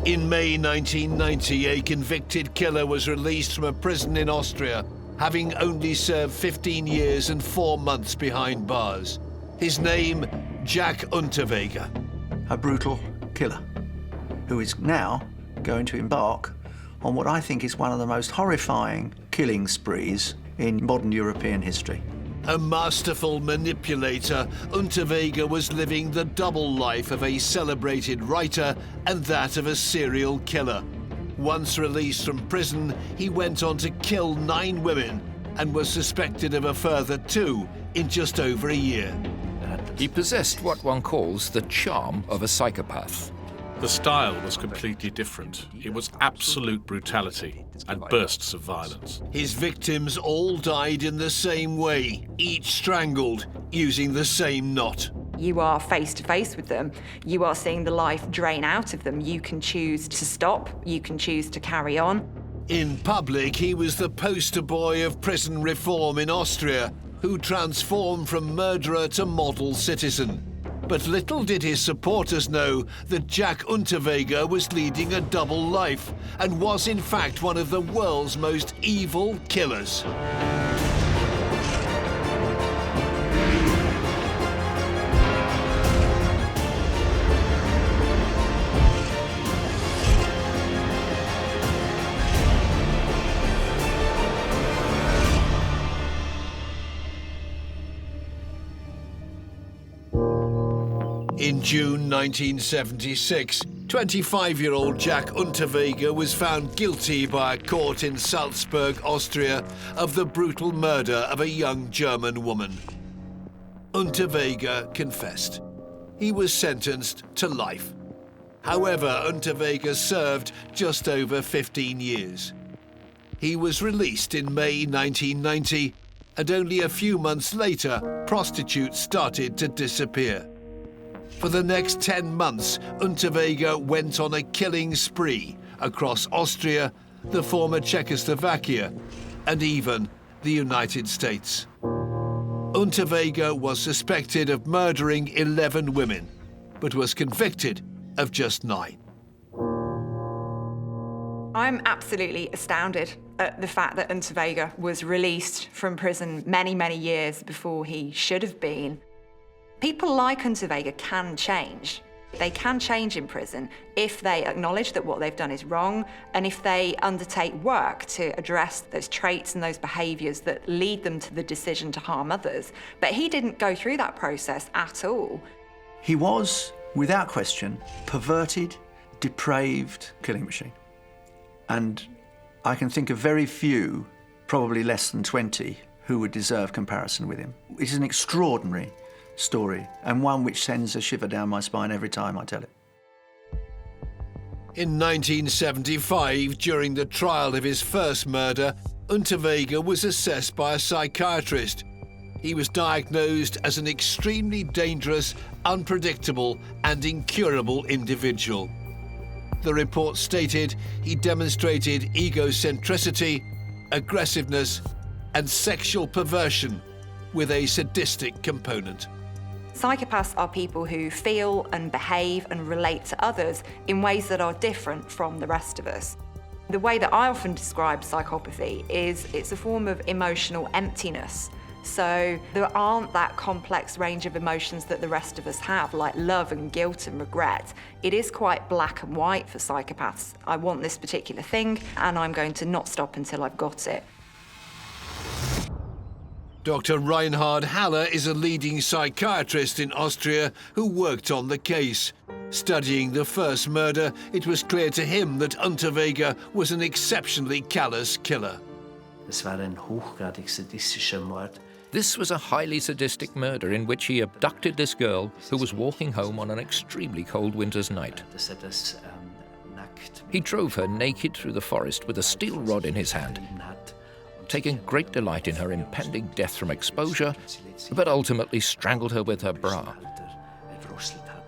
In May 1990, a convicted killer was released from a prison in Austria, having only served 15 years and 4 months behind bars. His name, Jack Unterweger. A brutal killer who is now going to embark on what I think is one of the most horrifying killing sprees in modern European history. A masterful manipulator, Unterweger was living the double life of a celebrated writer and that of a serial killer. Once released from prison, he went on to kill 9 women and was suspected of a further 2 in just over a year. He possessed what one calls the charm of a psychopath. The style was completely different. It was absolute brutality and bursts of violence. His victims all died in the same way, each strangled using the same knot. You are face to face with them. You are seeing the life drain out of them. You can choose to stop. You can choose to carry on. In public, he was the poster boy of prison reform in Austria, who transformed from murderer to model citizen. But little did his supporters know that Jack Unterweger was leading a double life and was in fact one of the world's most evil killers. In June 1976, 25-year-old Jack Unterweger was found guilty by a court in Salzburg, Austria, of the brutal murder of a young German woman. Unterweger confessed. He was sentenced to life. However, Unterweger served just over 15 years. He was released in May 1990, and only a few months later, prostitutes started to disappear. For the next 10 months, Unterweger went on a killing spree across Austria, the former Czechoslovakia, and even the United States. Unterweger was suspected of murdering 11 women, but was convicted of just 9. I'm absolutely astounded at the fact that Unterweger was released from prison many, many years before he should have been. People like Unterweger can change. They can change in prison if they acknowledge that what they've done is wrong and if they undertake work to address those traits and those behaviours that lead them to the decision to harm others. But he didn't go through that process at all. He was, without question, perverted, depraved killing machine. And I can think of very few, probably less than 20, who would deserve comparison with him. It is an extraordinary story, and one which sends a shiver down my spine every time I tell it. In 1975, during the trial of his first murder, Unterweger was assessed by a psychiatrist. He was diagnosed as an extremely dangerous, unpredictable, and incurable individual. The report stated he demonstrated egocentricity, aggressiveness, and sexual perversion with a sadistic component. Psychopaths are people who feel and behave and relate to others in ways that are different from the rest of us. The way that I often describe psychopathy is it's a form of emotional emptiness. So there aren't that complex range of emotions that the rest of us have, like love and guilt and regret. It is quite black and white for psychopaths. I want this particular thing, and I'm going to not stop until I've got it. Dr. Reinhard Haller is a leading psychiatrist in Austria who worked on the case. Studying the first murder, it was clear to him that Unterweger was an exceptionally callous killer. Es war ein hochgradig sadistischer Mord. This was a highly sadistic murder in which he abducted this girl who was walking home on an extremely cold winter's night. Dass das nackt He drove her naked through the forest with a steel rod in his hand, hat. taking great delight in her impending death from exposure, but ultimately strangled her with her bra.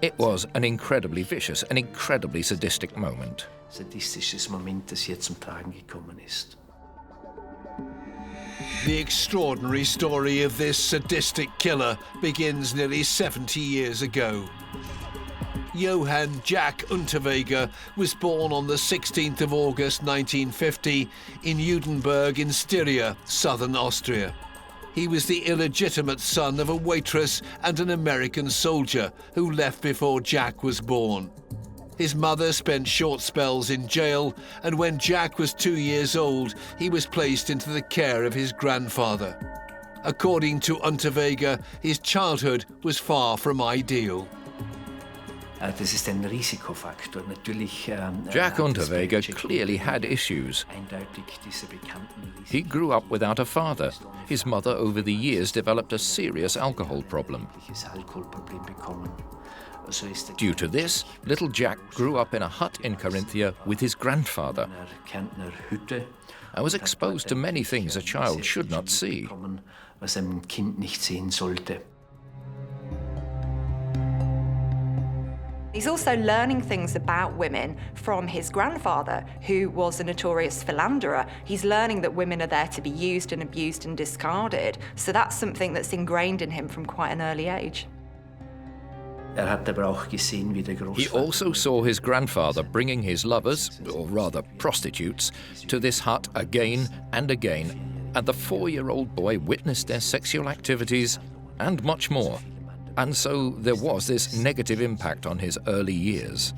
It was an incredibly vicious and incredibly sadistic moment. Sadistisches Moment, das hier zum Tragen gekommen ist. The extraordinary story of this sadistic killer begins nearly 70 years ago. Johann Jack Unterweger was born on the 16th of August 1950 in Judenberg in Styria, southern Austria. He was the illegitimate son of a waitress and an American soldier who left before Jack was born. His mother spent short spells in jail, and when Jack was 2 years old, he was placed into the care of his grandfather. According to Unterweger, his childhood was far from ideal. Das ist ein Risikofaktor. Natürlich, Jack Unterweger clearly had issues. He grew up without a father. His mother over the years developed a serious alcohol problem. Due to this, little Jack grew up in a hut in Carinthia with his grandfather. I was exposed to many things a child should not see. Was ein Kind nicht sehen sollte. He's also learning things about women from his grandfather, who was a notorious philanderer. He's learning that women are there to be used and abused and discarded. So that's something that's ingrained in him from quite an early age. He also saw his grandfather bringing his lovers, or rather prostitutes, to this hut again and again, and the 4-year-old boy witnessed their sexual activities and much more. And so there was this negative impact on his early years.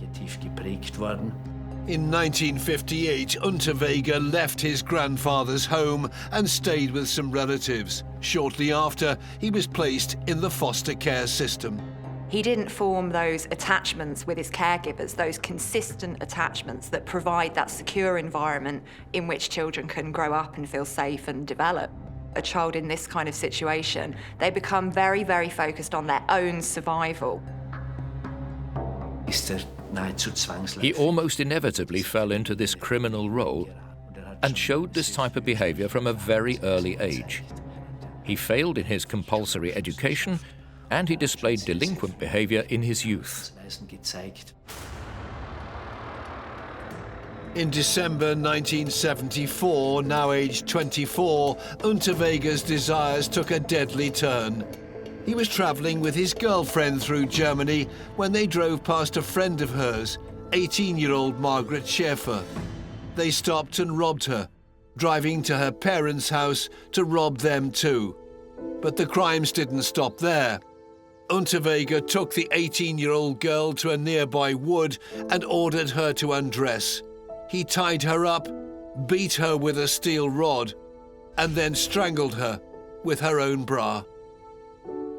In 1958, Unterweger left his grandfather's home and stayed with some relatives. Shortly after, he was placed in the foster care system. He didn't form those attachments with his caregivers, those consistent attachments that provide that secure environment in which children can grow up and feel safe and develop. A child in this kind of situation, they become very, very focused on their own survival. He almost inevitably fell into this criminal role and showed this type of behavior from a very early age. He failed in his compulsory education, and he displayed delinquent behavior in his youth. In December 1974, now aged 24, Unterweger's desires took a deadly turn. He was travelling with his girlfriend through Germany when they drove past a friend of hers, 18-year-old Margaret Schäfer. They stopped and robbed her, driving to her parents' house to rob them too. But the crimes didn't stop there. Unterweger took the 18-year-old girl to a nearby wood and ordered her to undress. He tied her up, beat her with a steel rod, and then strangled her with her own bra.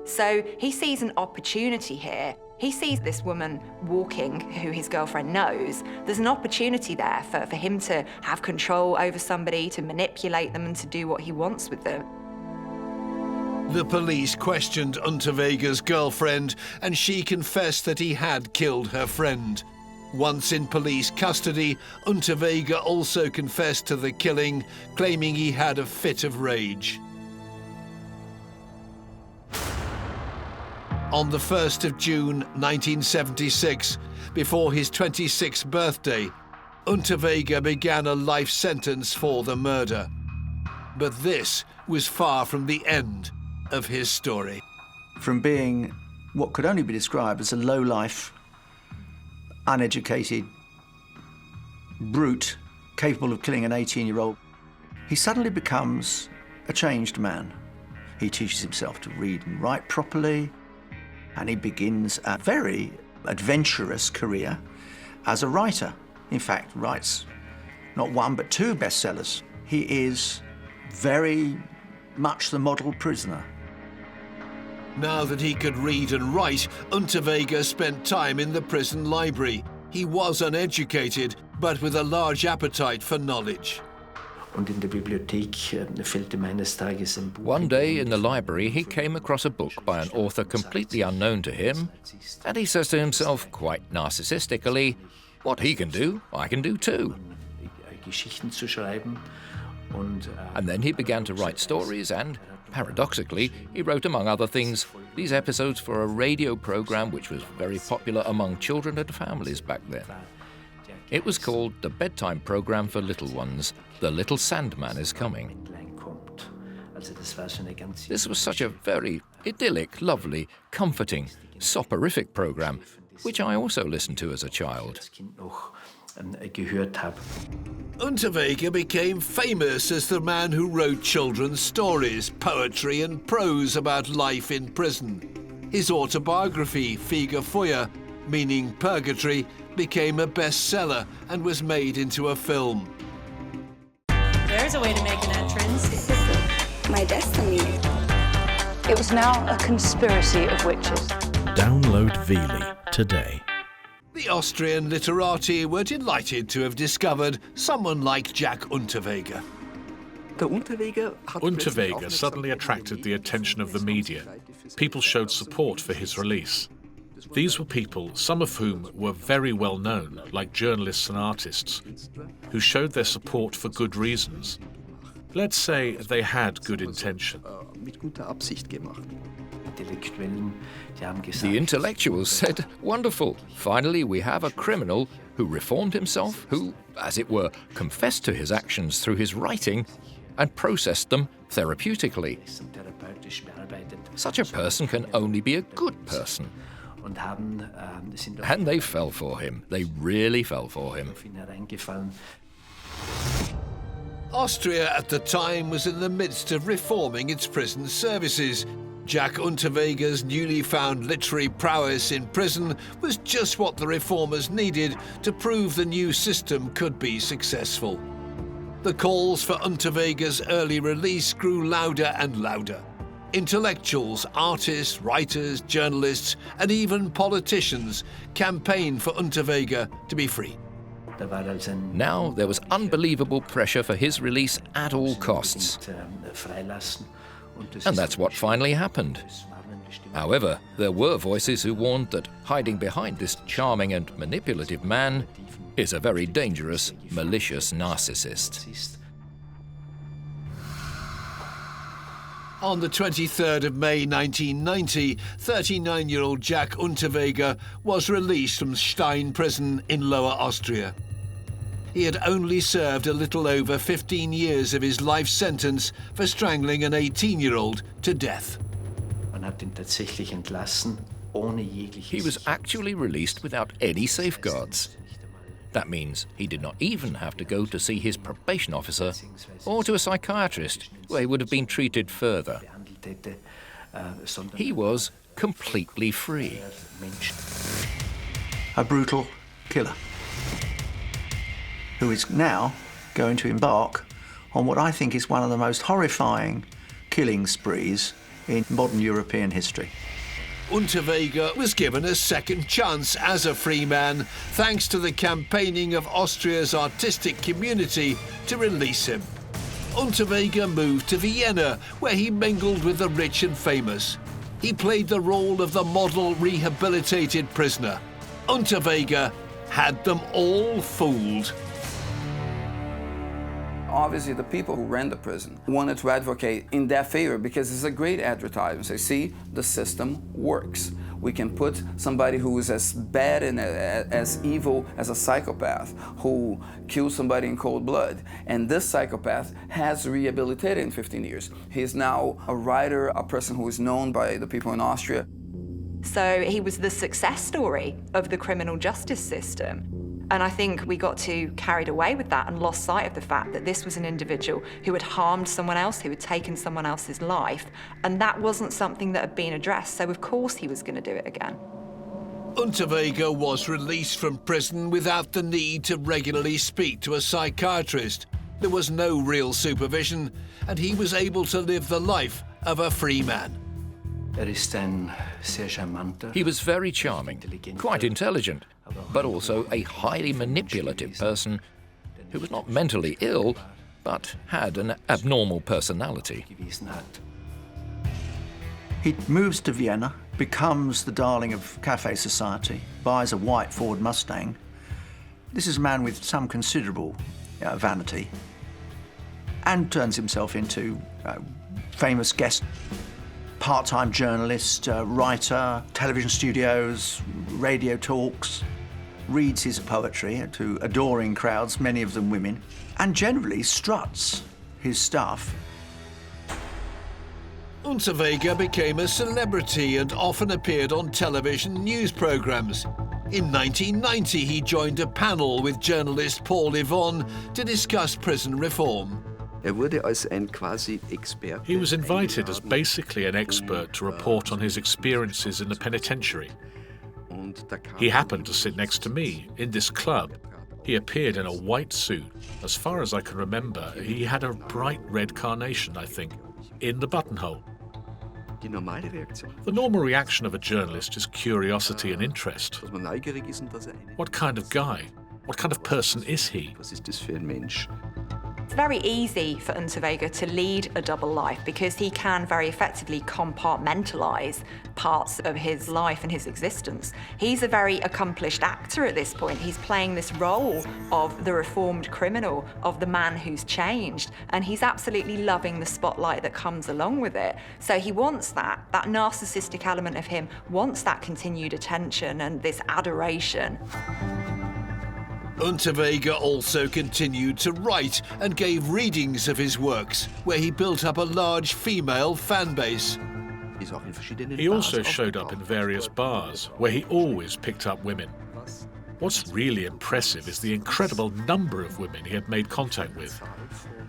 So he sees an opportunity here. He sees this woman walking, who his girlfriend knows. There's an opportunity there for him to have control over somebody, to manipulate them and to do what he wants with them. The police questioned Unterweger's girlfriend, and she confessed that he had killed her friend. Once in police custody, Unterweger also confessed to the killing, claiming he had a fit of rage. On the 1st of June 1976, before his 26th birthday, Unterweger began a life sentence for the murder. But this was far from the end of his story. From being what could only be described as a low-life, uneducated brute capable of killing an 18-year-old, he suddenly becomes a changed man. He teaches himself to read and write properly, and he begins a very adventurous career as a writer. In fact, writes not one but 2 bestsellers. He is very much the model prisoner. Now that he could read and write, Unterweger spent time in the prison library. He was uneducated, but with a large appetite for knowledge. One day in the library, he came across a book by an author completely unknown to him, and he says to himself, quite narcissistically, what he can do, I can do too. And then he began to write stories and, paradoxically, he wrote, among other things, these episodes for a radio program which was very popular among children and families back then. It was called the bedtime program for little ones, The Little Sandman is Coming. This was such a very idyllic, lovely, comforting, soporific program, which I also listened to as a child. als Kind noch gehört habe. Unterweger became famous as the man who wrote children's stories, poetry and prose about life in prison. His autobiography, Feuer, meaning purgatory, became a bestseller and was made into a film. There's a way to make an entrance. This is my destiny. It was now a conspiracy of witches. Download Veely today. The Austrian literati were delighted to have discovered someone like Jack Unterweger. Unterweger suddenly attracted the attention of the media. People showed support for his release. These were people, some of whom were very well known, like journalists and artists, who showed their support for good reasons. Let's say they had good intention. The intellectuals said, "Wonderful, finally we have a criminal who reformed himself, who, as it were, confessed to his actions through his writing and processed them therapeutically. Such a person can only be a good person." And they fell for him. They really fell for him. Austria at the time was in the midst of reforming its prison services. Jack Unterweger's newly found literary prowess in prison was just what the reformers needed to prove the new system could be successful. The calls for Unterweger's early release grew louder and louder. Intellectuals, artists, writers, journalists, and even politicians campaigned for Unterweger to be free. Now there was unbelievable pressure for his release at all costs. And that's what finally happened. However, there were voices who warned that hiding behind this charming and manipulative man is a very dangerous, malicious narcissist. On the 23rd of May 1990, 39-year-old Jack Unterweger was released from Stein prison in Lower Austria. He had only served a little over 15 years of his life sentence for strangling an 18-year-old to death. He was actually released without any safeguards. That means he did not even have to go to see his probation officer or to a psychiatrist, where he would have been treated further. He was completely free. A brutal killer who is now going to embark on what I think is one of the most horrifying killing sprees in modern European history. Unterweger was given a second chance as a free man thanks to the campaigning of Austria's artistic community to release him. Unterweger moved to Vienna, where he mingled with the rich and famous. He played the role of the model rehabilitated prisoner. Unterweger had them all fooled. Obviously, the people who ran the prison wanted to advocate in their favor because it's a great advertisement. Say, see, the system works. We can put somebody who is as bad and as evil as a psychopath who kills somebody in cold blood. And this psychopath has rehabilitated in 15 years. He is now a writer, a person who is known by the people in Austria. So he was the success story of the criminal justice system. And I think we got too carried away with that and lost sight of the fact that this was an individual who had harmed someone else, who had taken someone else's life, and that wasn't something that had been addressed, so of course he was going to do it again. Unterweger was released from prison without the need to regularly speak to a psychiatrist. There was no real supervision, and he was able to live the life of a free man. He was very charming, quite intelligent, but also a highly manipulative person who was not mentally ill, but had an abnormal personality. He moves to Vienna, becomes the darling of cafe society, buys a white Ford Mustang. This is a man with some considerable vanity, and turns himself into famous guest part-time journalist, writer, television studios, radio talks, reads his poetry to adoring crowds, many of them women, and generally struts his stuff. Unterweger became a celebrity and often appeared on television news programs. In 1990, he joined a panel with journalist Paul Yvonne to discuss prison reform. He was invited as basically an expert to report on his experiences in the penitentiary. He happened to sit next to me in this club. He appeared in a white suit. As far as I can remember, he had a bright red carnation, I think, in the buttonhole. The normal reaction of a journalist is curiosity and interest. What kind of guy? What kind of person is he? It's very easy for Unterweger to lead a double life because he can very effectively compartmentalise parts of his life and his existence. He's a very accomplished actor at this point. He's playing this role of the reformed criminal, of the man who's changed, and he's absolutely loving the spotlight that comes along with it. So he wants that narcissistic element of him wants that continued attention and this adoration. Unterweger also continued to write and gave readings of his works, where he built up a large female fan base. He also showed up in various bars, where he always picked up women. What's really impressive is the incredible number of women he had made contact with.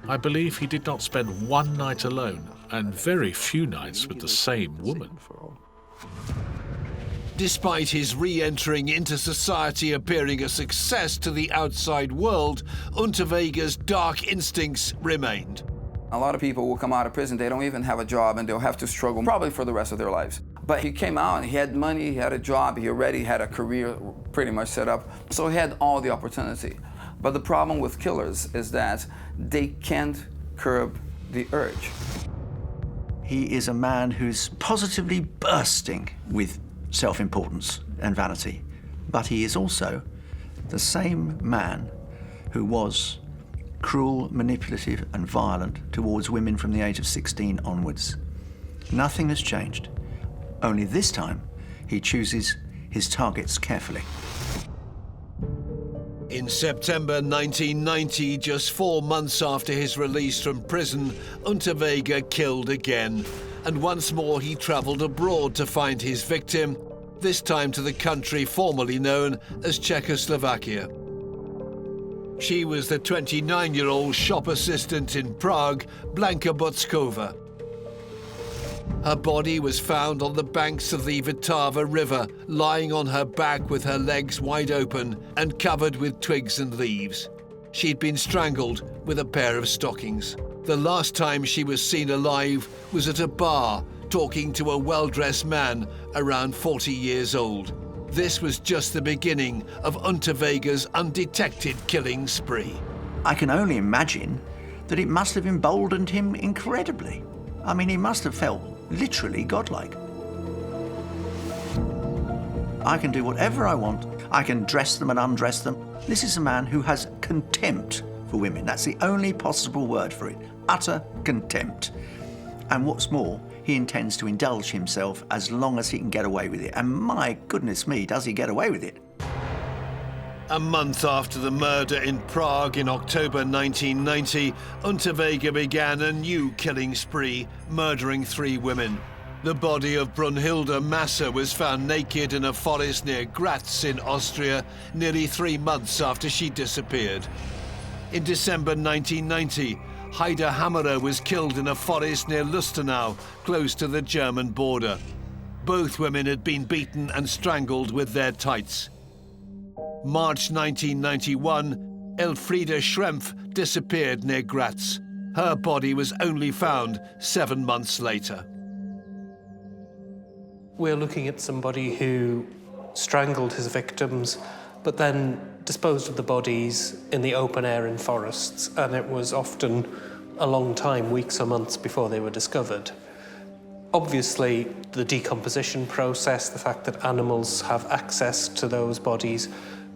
I believe he did not spend one night alone, and very few nights with the same woman. Despite his re-entering into society appearing a success to the outside world, Unterweger's dark instincts remained. A lot of people will come out of prison, they don't even have a job, and they'll have to struggle probably for the rest of their lives. But he came out, he had money, he had a job, he already had a career pretty much set up, so he had all the opportunity. But the problem with killers is that they can't curb the urge. He is a man who's positively bursting with self-importance and vanity, but he is also the same man who was cruel, manipulative and violent towards women from the age of 16 onwards. Nothing has changed, only this time he chooses his targets carefully. In September 1990, just 4 months after his release from prison, Unterweger killed again. And once more he travelled abroad to find his victim, this time to the country formerly known as Czechoslovakia. She was the 29-year-old shop assistant in Prague, Blanka Bockova. Her body was found on the banks of the Vltava River, lying on her back with her legs wide open and covered with twigs and leaves. She'd been strangled with a pair of stockings. The last time she was seen alive was at a bar, talking to a well-dressed man around 40 years old. This was just the beginning of Unterweger's undetected killing spree. I can only imagine that it must have emboldened him incredibly. I mean, he must have felt literally godlike. I can do whatever I want. I can dress them and undress them. This is a man who has contempt for women. That's the only possible word for it. Utter contempt. And what's more, he intends to indulge himself as long as he can get away with it. And my goodness me, does he get away with it? A month after the murder in Prague in October 1990, Unterweger began a new killing spree, murdering 3 women. The body of Brunhilde Masser was found naked in a forest near Graz in Austria, nearly 3 months after she disappeared. In December 1990, Heide Hammerer was killed in a forest near Lustenau, close to the German border. Both women had been beaten and strangled with their tights. March 1991, Elfriede Schrempf disappeared near Graz. Her body was only found 7 months later. We're looking at somebody who strangled his victims, but then disposed of the bodies in the open air in forests, and it was often a long time, weeks or months, before they were discovered. Obviously, the decomposition process, the fact that animals have access to those bodies,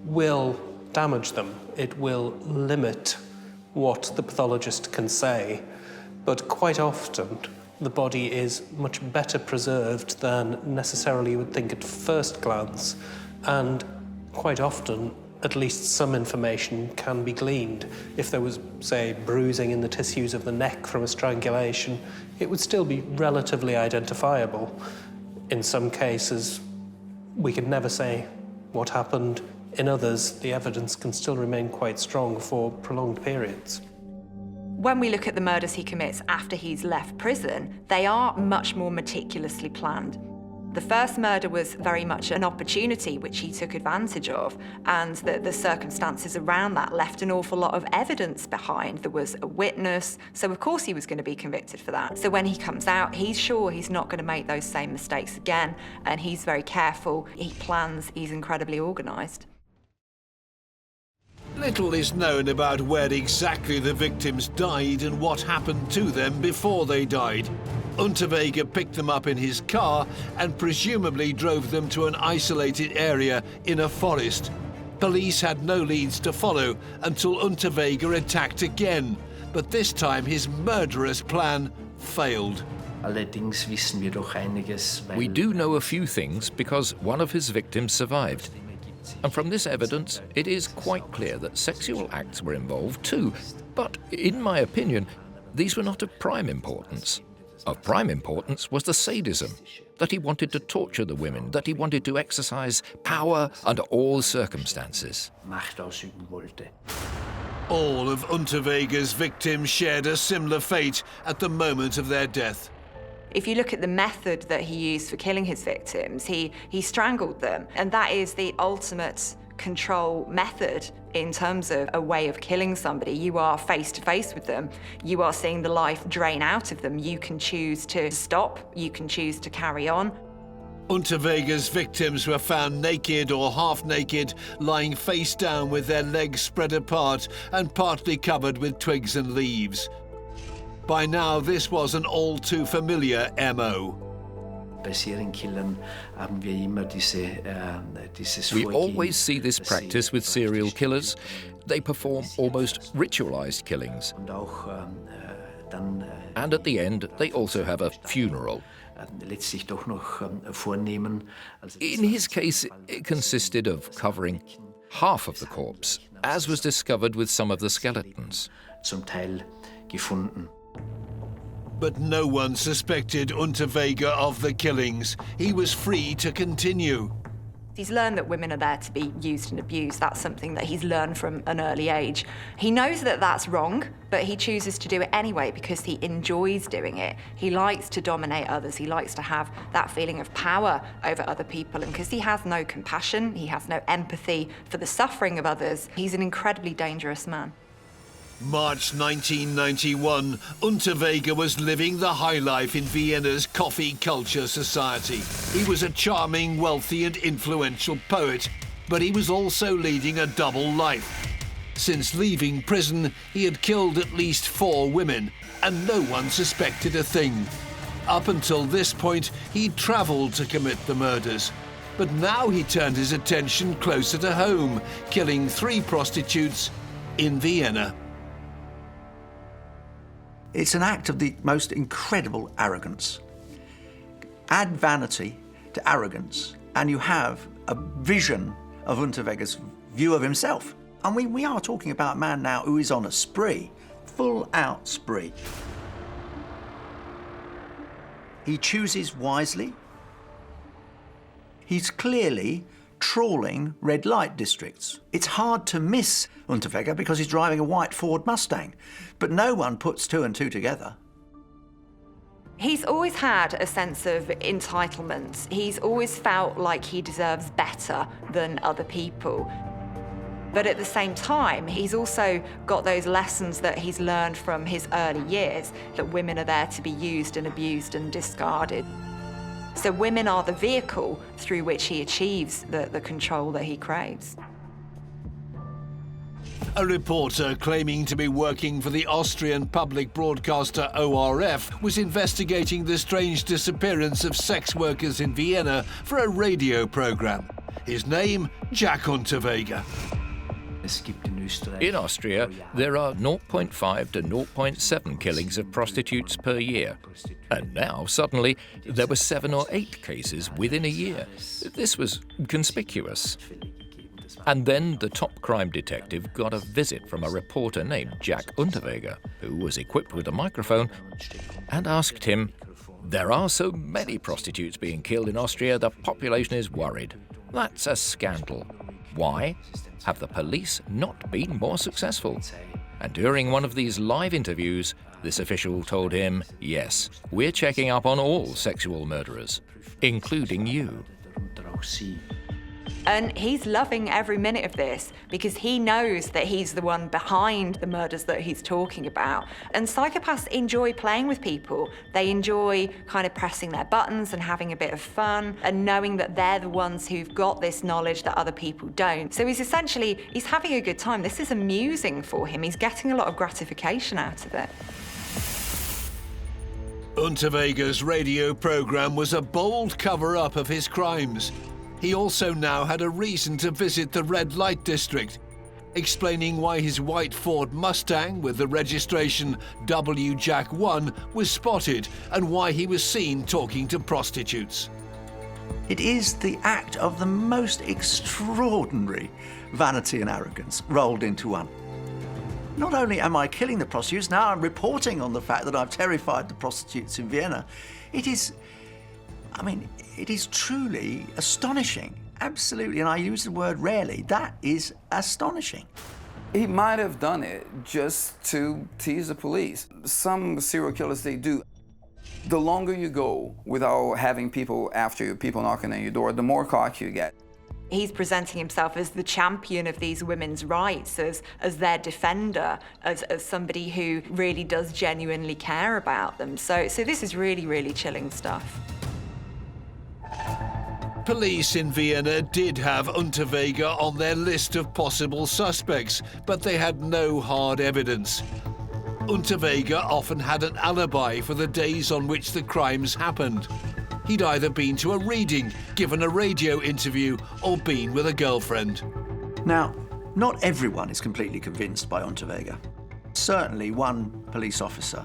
will damage them. It will limit what the pathologist can say, but quite often the body is much better preserved than necessarily you would think at first glance, and quite often at least some information can be gleaned. If there was, say, bruising in the tissues of the neck from a strangulation, it would still be relatively identifiable. In some cases, we could never say what happened in others, the evidence can still remain quite strong for prolonged periods. When we look at the murders he commits after he's left prison, they are much more meticulously planned. The first murder was very much an opportunity which he took advantage of, and the circumstances around that left an awful lot of evidence behind. There was a witness, so of course he was going to be convicted for that. So when he comes out, he's sure he's not going to make those same mistakes again, and he's very careful, he plans, he's incredibly organised. Little is known about where exactly the victims died and what happened to them before they died. Unterweger picked them up in his car and presumably drove them to an isolated area in a forest. Police had no leads to follow until Unterweger attacked again, but this time his murderous plan failed. We do know a few things because one of his victims survived. And from this evidence, it is quite clear that sexual acts were involved too. But in my opinion, these were not of prime importance. Of prime importance was the sadism, that he wanted to torture the women, that he wanted to exercise power under all circumstances. All of Unterweger's victims shared a similar fate at the moment of their death. If you look at the method that he used for killing his victims, he strangled them, and that is the ultimate control method in terms of a way of killing somebody. You are face to face with them. You are seeing the life drain out of them. You can choose to stop. You can choose to carry on. Unterweger's victims were found naked or half naked, lying face down with their legs spread apart and partly covered with twigs and leaves. By now, this was an all too familiar MO. We always see this practice with serial killers. They perform almost ritualized killings. And at the end, they also have a funeral. In his case, it consisted of covering half of the corpse, as was discovered with some of the skeletons. But no one suspected Unterweger of the killings. He was free to continue. He's learned that women are there to be used and abused. That's something that he's learned from an early age. He knows that that's wrong, but he chooses to do it anyway because he enjoys doing it. He likes to dominate others. He likes to have that feeling of power over other people. And because he has no compassion, he has no empathy for the suffering of others, he's an incredibly dangerous man. March 1991, Unterweger was living the high life in Vienna's coffee culture society. He was a charming, wealthy and influential poet, but he was also leading a double life. Since leaving prison, he had killed at least 4 women, and no one suspected a thing. Up until this point, he'd travelled to commit the murders. But now he turned his attention closer to home, killing 3 prostitutes in Vienna. It's an act of the most incredible arrogance. Add vanity to arrogance, and you have a vision of Unterweger's view of himself. And we are talking about a man now who is on a spree, full-out spree. He chooses wisely. He's clearly trawling red light districts. It's hard to miss Unterweger because he's driving a white Ford Mustang, but no one puts 2 and 2 together. He's always had a sense of entitlement. He's always felt like he deserves better than other people. But at the same time, he's also got those lessons that he's learned from his early years, that women are there to be used and abused and discarded. So women are the vehicle through which he achieves the control that he craves. A reporter claiming to be working for the Austrian public broadcaster ORF was investigating the strange disappearance of sex workers in Vienna for a radio program. His name, Jack Unterweger. In Austria, there are 0.5 to 0.7 killings of prostitutes per year. And now, suddenly, there were 7 or 8 cases within a year. This was conspicuous. And then the top crime detective got a visit from a reporter named Jack Unterweger, who was equipped with a microphone, and asked him, "There are so many prostitutes being killed in Austria, the population is worried. That's a scandal. Why? Have the police not been more successful? And during one of these live interviews, this official told him, yes, we're checking up on all sexual murderers, including you. And he's loving every minute of this because he knows that he's the one behind the murders that he's talking about. And psychopaths enjoy playing with people. They enjoy kind of pressing their buttons and having a bit of fun and knowing that they're the ones who've got this knowledge that other people don't. So he's having a good time. This is amusing for him. He's getting a lot of gratification out of it. Unterweger's radio program was a bold cover-up of his crimes. He also now had a reason to visit the red light district, explaining why his white Ford Mustang with the registration WJack1 was spotted and why he was seen talking to prostitutes. It is the act of the most extraordinary vanity and arrogance rolled into one. Not only am I killing the prostitutes, now I'm reporting on the fact that I've terrified the prostitutes in Vienna. It is truly astonishing. Absolutely, and I use the word rarely. That is astonishing. He might have done it just to tease the police. Some serial killers, they do. The longer you go without having people after you, people knocking on your door, the more cocky you get. He's presenting himself as the champion of these women's rights, as their defender, as somebody who really does genuinely care about them. So this is really, really chilling stuff. Police in Vienna did have Unterweger on their list of possible suspects, but they had no hard evidence. Unterweger often had an alibi for the days on which the crimes happened. He'd either been to a reading, given a radio interview, or been with a girlfriend. Now, not everyone is completely convinced by Unterweger. Certainly one police officer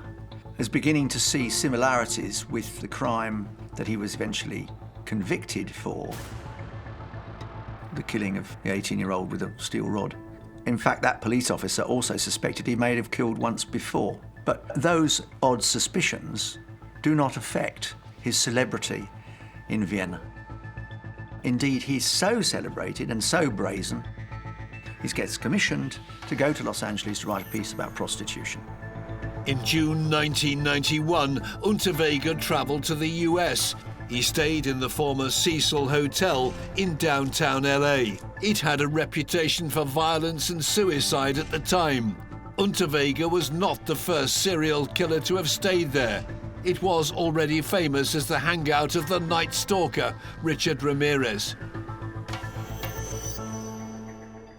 is beginning to see similarities with the crime that he was eventually convicted for, the killing of the 18-year-old with a steel rod. In fact, that police officer also suspected he may have killed once before. But those odd suspicions do not affect his celebrity in Vienna. Indeed, he's so celebrated and so brazen, he gets commissioned to go to Los Angeles to write a piece about prostitution. In June 1991, Unterweger travelled to the US. He stayed in the former Cecil Hotel in downtown LA. It had a reputation for violence and suicide at the time. Unterweger was not the first serial killer to have stayed there. It was already famous as the hangout of the Night Stalker, Richard Ramirez.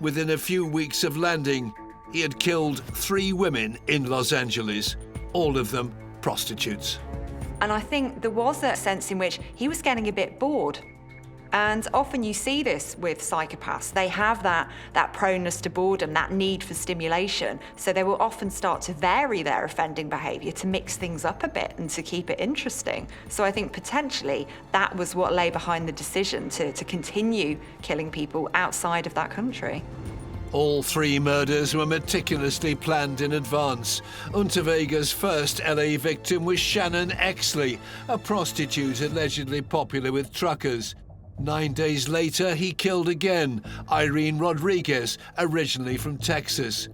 Within a few weeks of landing, he had killed 3 women in Los Angeles, all of them prostitutes. And I think there was a sense in which he was getting a bit bored. And often you see this with psychopaths. They have that proneness to boredom, that need for stimulation. So they will often start to vary their offending behaviour to mix things up a bit and to keep it interesting. So I think potentially that was what lay behind the decision to continue killing people outside of that country. All 3 murders were meticulously planned in advance. Unterweger's first LA victim was Shannon Exley, a prostitute allegedly popular with truckers. 9 days later, he killed again Irene Rodriguez, originally from Texas.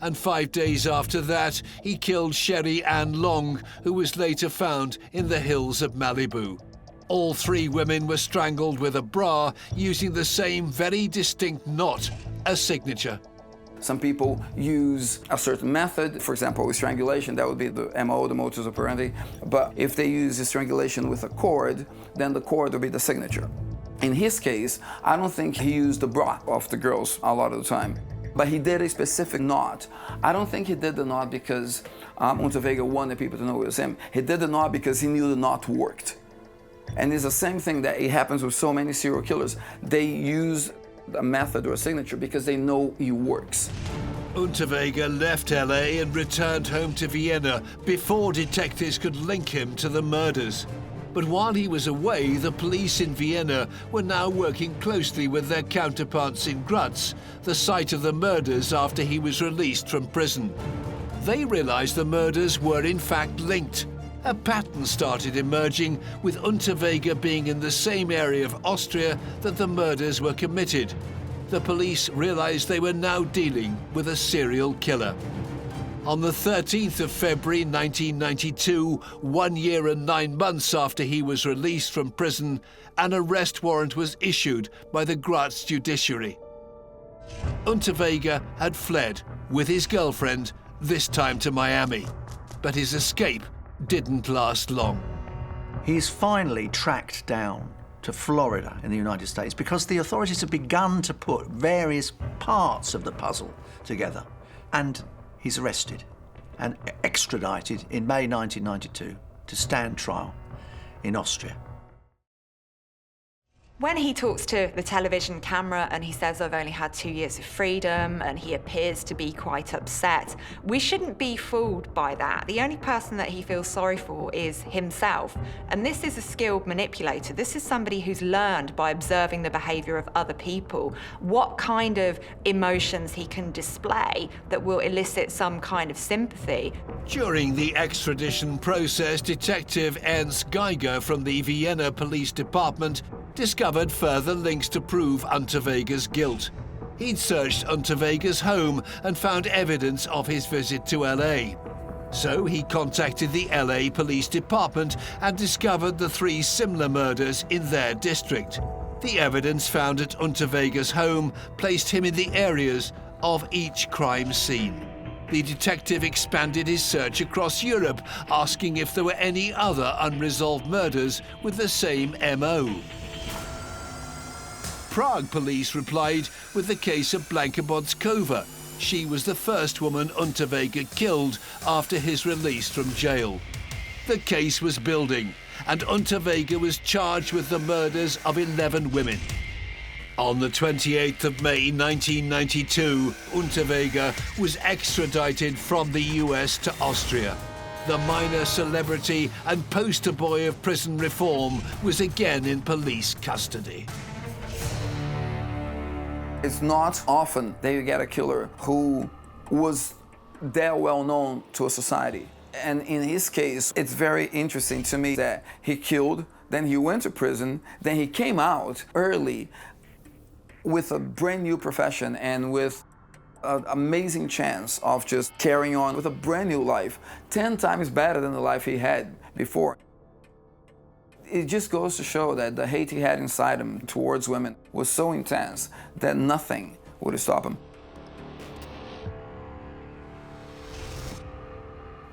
And 5 days after that, he killed Sherry Ann Long, who was later found in the hills of Malibu. All 3 women were strangled with a bra using the same very distinct knot, a signature. Some people use a certain method, for example, with strangulation, that would be the MO, the modus operandi. But if they use the strangulation with a cord, then the cord would be the signature. In his case, I don't think he used the bra of the girls a lot of the time. But he did a specific knot. I don't think he did the knot because Unterweger wanted people to know it was him. He did the knot because he knew the knot worked. And it's the same thing that it happens with so many serial killers. They use a method or a signature because they know it works. Unterweger left LA and returned home to Vienna before detectives could link him to the murders. But while he was away, the police in Vienna were now working closely with their counterparts in Graz, the site of the murders after he was released from prison. They realized the murders were in fact linked, a pattern started emerging, with Unterweger being in the same area of Austria that the murders were committed. The police realized they were now dealing with a serial killer. On the 13th of February 1992, 1 year and 9 months after he was released from prison, an arrest warrant was issued by the Graz judiciary. Unterweger had fled with his girlfriend, this time to Miami, but his escape didn't last long. He's finally tracked down to Florida in the United States because the authorities have begun to put various parts of the puzzle together, and he's arrested and extradited in May 1992 to stand trial in Austria. When he talks to the television camera and he says, "I've only had 2 years of freedom," and he appears to be quite upset, we shouldn't be fooled by that. The only person that he feels sorry for is himself. And this is a skilled manipulator. This is somebody who's learned by observing the behavior of other people what kind of emotions he can display that will elicit some kind of sympathy. During the extradition process, Detective Ernst Geiger from the Vienna Police Department discovered further links to prove Unterweger's guilt. He'd searched Unterweger's home and found evidence of his visit to LA. So he contacted the LA Police Department and discovered the 3 similar murders in their district. The evidence found at Unterweger's home placed him in the areas of each crime scene. The detective expanded his search across Europe, asking if there were any other unresolved murders with the same MO. Prague police replied with the case of Blanka Bodskova. She was the first woman Unterweger killed after his release from jail. The case was building, and Unterweger was charged with the murders of 11 women. On the 28th of May 1992, Unterweger was extradited from the US to Austria. The minor celebrity and poster boy of prison reform was again in police custody. It's not often that you get a killer who was that well known to a society. And in his case, it's very interesting to me that he killed, then he went to prison, then he came out early with a brand new profession and with an amazing chance of just carrying on with a brand new life, 10 times better than the life he had before. It just goes to show that the hate he had inside him towards women was so intense that nothing would stop him.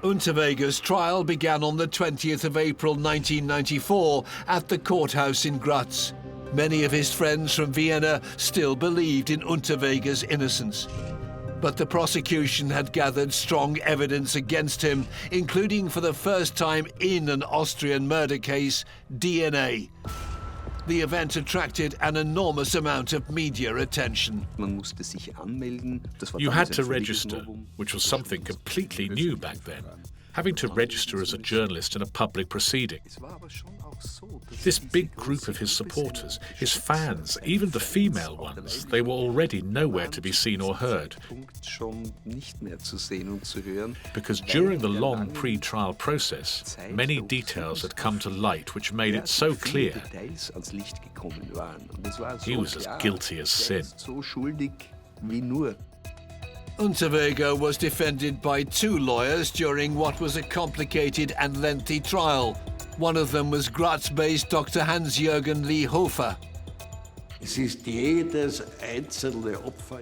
Unterweger's trial began on the 20th of April 1994 at the courthouse in Graz. Many of his friends from Vienna still believed in Unterweger's innocence. But the prosecution had gathered strong evidence against him, including for the first time in an Austrian murder case, DNA. The event attracted an enormous amount of media attention. You had to register, which was something completely new back then. Having to register as a journalist in a public proceeding. This big group of his supporters, his fans, even the female ones, they were already nowhere to be seen or heard. Because during the long pre-trial process, many details had come to light which made it so clear he was as guilty as sin. Unterweger was defended by 2 lawyers during what was a complicated and lengthy trial. One of them was Graz-based Dr. Hans-Jürgen Lehofer.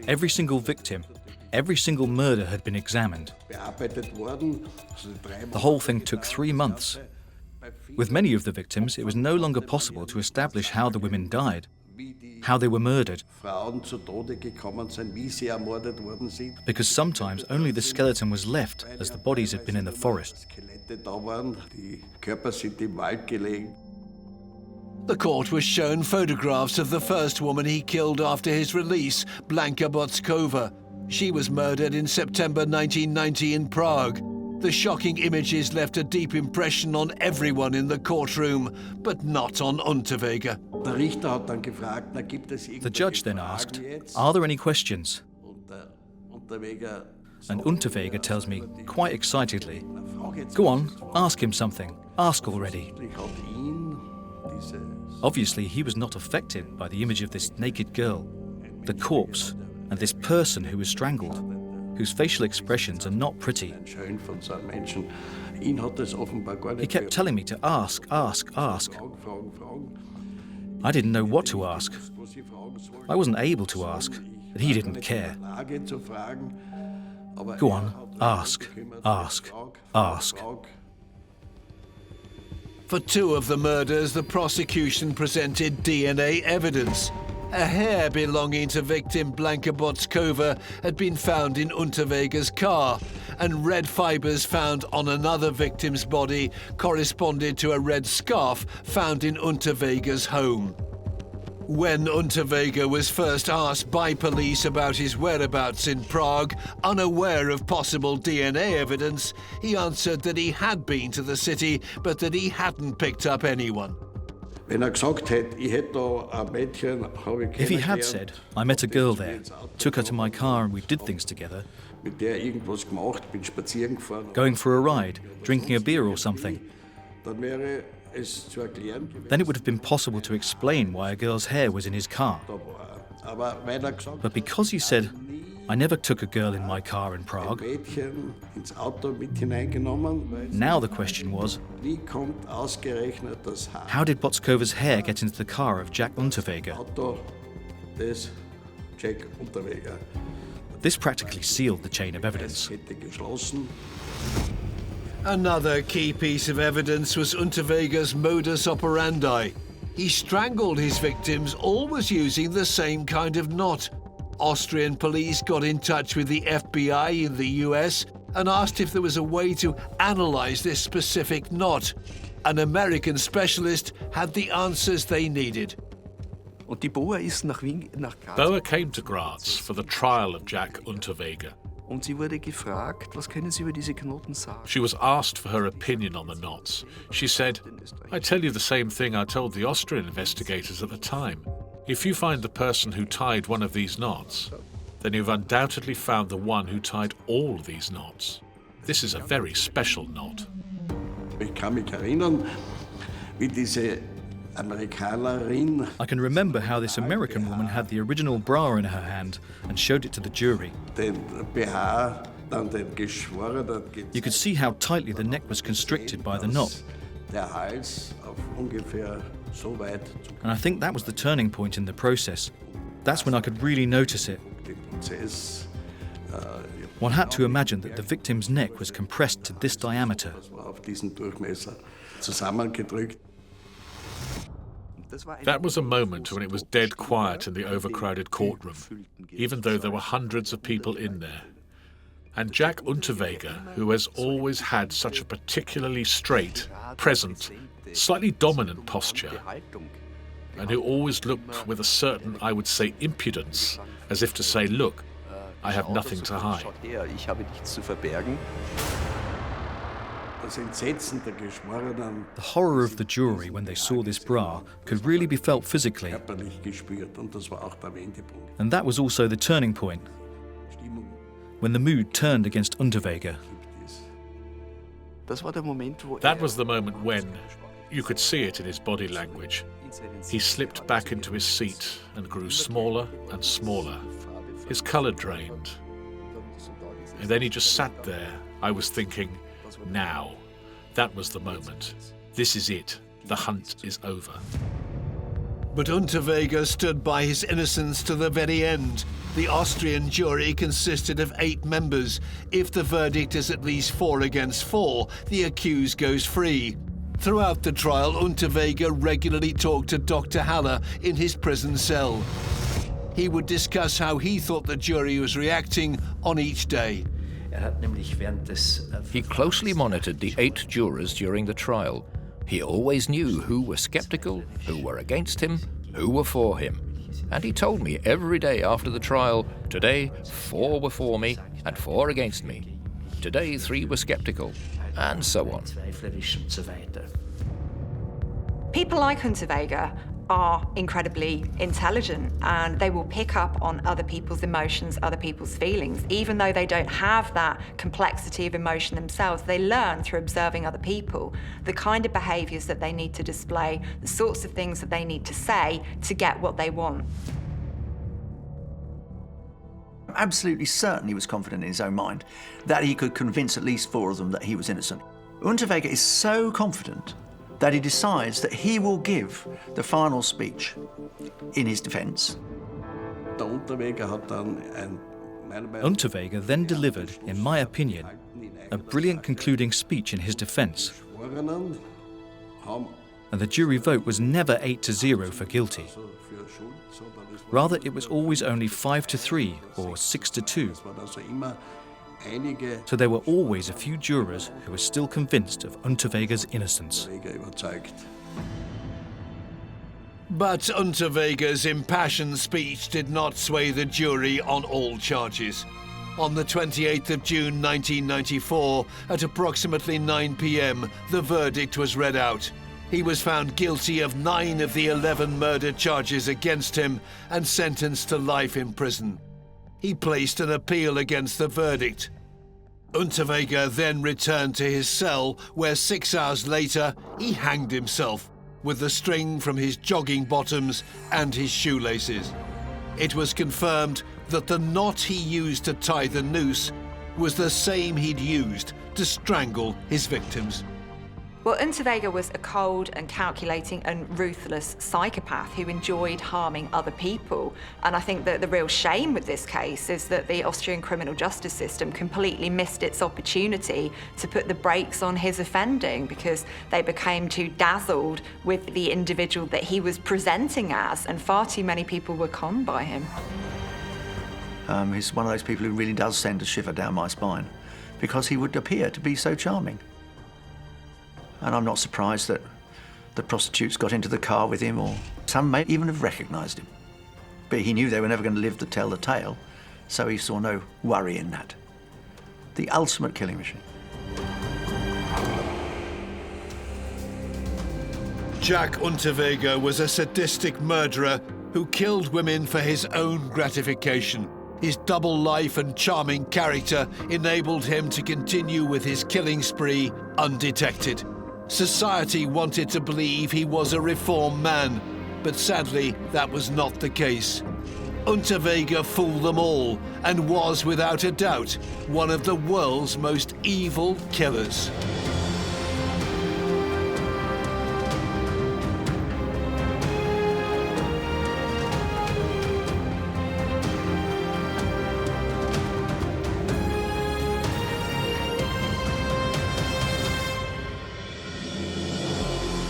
Every single victim, every single murder had been examined. The whole thing took 3 months. With many of the victims, it was no longer possible to establish how the women died, how they were murdered. Because sometimes only the skeleton was left, as the bodies had been in the forest. The court was shown photographs of the first woman he killed after his release, Blanka Bodskova. She was murdered in September 1990 in Prague. The shocking images left a deep impression on everyone in the courtroom, but not on Unterweger. The judge then asked, "Are there any questions?" and Unterweger tells me, quite excitedly, "Go on, ask him something. Ask already." Obviously, he was not affected by the image of this naked girl, the corpse, and this person who was strangled, whose facial expressions are not pretty. He kept telling me to ask, ask, ask. I didn't know what to ask. I wasn't able to ask, but he didn't care. Go on, ask, ask, ask. For two of the murders, the prosecution presented DNA evidence. A hair belonging to victim Blanka Botskova had been found in Unterweger's car, and red fibres found on another victim's body corresponded to a red scarf found in Unterweger's home. When Unterweger was first asked by police about his whereabouts in Prague, unaware of possible DNA evidence, he answered that he had been to the city, but that he hadn't picked up anyone. If he had said, "I met a girl there, took her to my car and we did things together," going for a ride, drinking a beer or something, then it would have been possible to explain why a girl's hair was in his car. But because he said, "I never took a girl in my car in Prague," now the question was, how did Botskova's hair get into the car of Jack Unterweger? This practically sealed the chain of evidence. Another key piece of evidence was Unterweger's modus operandi. He strangled his victims, always using the same kind of knot. Austrian police got in touch with the FBI in the US and asked if there was a way to analyze this specific knot. An American specialist had the answers they needed. Boa came to Graz for the trial of Jack Unterweger. She was asked for her opinion on the knots. She said, "I tell you the same thing I told the Austrian investigators at the time. If you find the person who tied one of these knots, then you've undoubtedly found the one who tied all these knots. This is a very special knot." I can remember how this American woman had the original bra in her hand and showed it to the jury. You could see how tightly the neck was constricted by the knot. And I think that was the turning point in the process. That's when I could really notice it. One had to imagine that the victim's neck was compressed to this diameter. That was a moment when it was dead quiet in the overcrowded courtroom, even though there were hundreds of people in there. And Jack Unterweger, who has always had such a particularly straight, present, slightly dominant posture, and who always looked with a certain, I would say, impudence, as if to say, "Look, I have nothing to hide." The horror of the jury when they saw this bra could really be felt physically. And that was also the turning point, when the mood turned against Unterweger. That was the moment when, you could see it in his body language, he slipped back into his seat and grew smaller and smaller. His colour drained. And then he just sat there. I was thinking, now. That was the moment. This is it. The hunt is over. But Unterweger stood by his innocence to the very end. The Austrian jury consisted of 8 members. If the verdict is at least 4 against 4, the accused goes free. Throughout the trial, Unterweger regularly talked to Dr. Haller in his prison cell. He would discuss how he thought the jury was reacting on each day. He closely monitored the 8 jurors during the trial. He always knew who were skeptical, who were against him, who were for him. And he told me every day after the trial, today 4 were for me and 4 against me. Today 3 were skeptical, and so on. People like Unterweger are incredibly intelligent and they will pick up on other people's emotions, other people's feelings. Even though they don't have that complexity of emotion themselves, they learn through observing other people the kind of behaviours that they need to display, the sorts of things that they need to say to get what they want. I'm absolutely certain he was confident in his own mind that he could convince at least 4 of them that he was innocent. Unterweger is so confident that he decides that he will give the final speech in his defence. Unterweger then delivered, in my opinion, a brilliant concluding speech in his defence. And the jury vote was never 8-0 for guilty. Rather, it was always only 5-3 or 6-2. So there were always a few jurors who were still convinced of Unterweger's innocence. But Unterweger's impassioned speech did not sway the jury on all charges. On the 28th of June 1994, at approximately 9 p.m, the verdict was read out. He was found guilty of 9 of the 11 murder charges against him and sentenced to life in prison. He placed an appeal against the verdict. Unterweger then returned to his cell, where 6 hours later he hanged himself with the string from his jogging bottoms and his shoelaces. It was confirmed that the knot he used to tie the noose was the same he'd used to strangle his victims. Well, Unterweger was a cold and calculating and ruthless psychopath who enjoyed harming other people. And I think that the real shame with this case is that the Austrian criminal justice system completely missed its opportunity to put the brakes on his offending because they became too dazzled with the individual that he was presenting as, and far too many people were conned by him. He's one of those people who really does send a shiver down my spine because he would appear to be so charming. And I'm not surprised that the prostitutes got into the car with him, or some may even have recognised him. But he knew they were never going to live to tell the tale, so he saw no worry in that. The ultimate killing machine. Jack Unterweger was a sadistic murderer who killed women for his own gratification. His double life and charming character enabled him to continue with his killing spree undetected. Society wanted to believe he was a reformed man, but sadly that was not the case. Unterweger fooled them all and was, without a doubt, one of the world's most evil killers.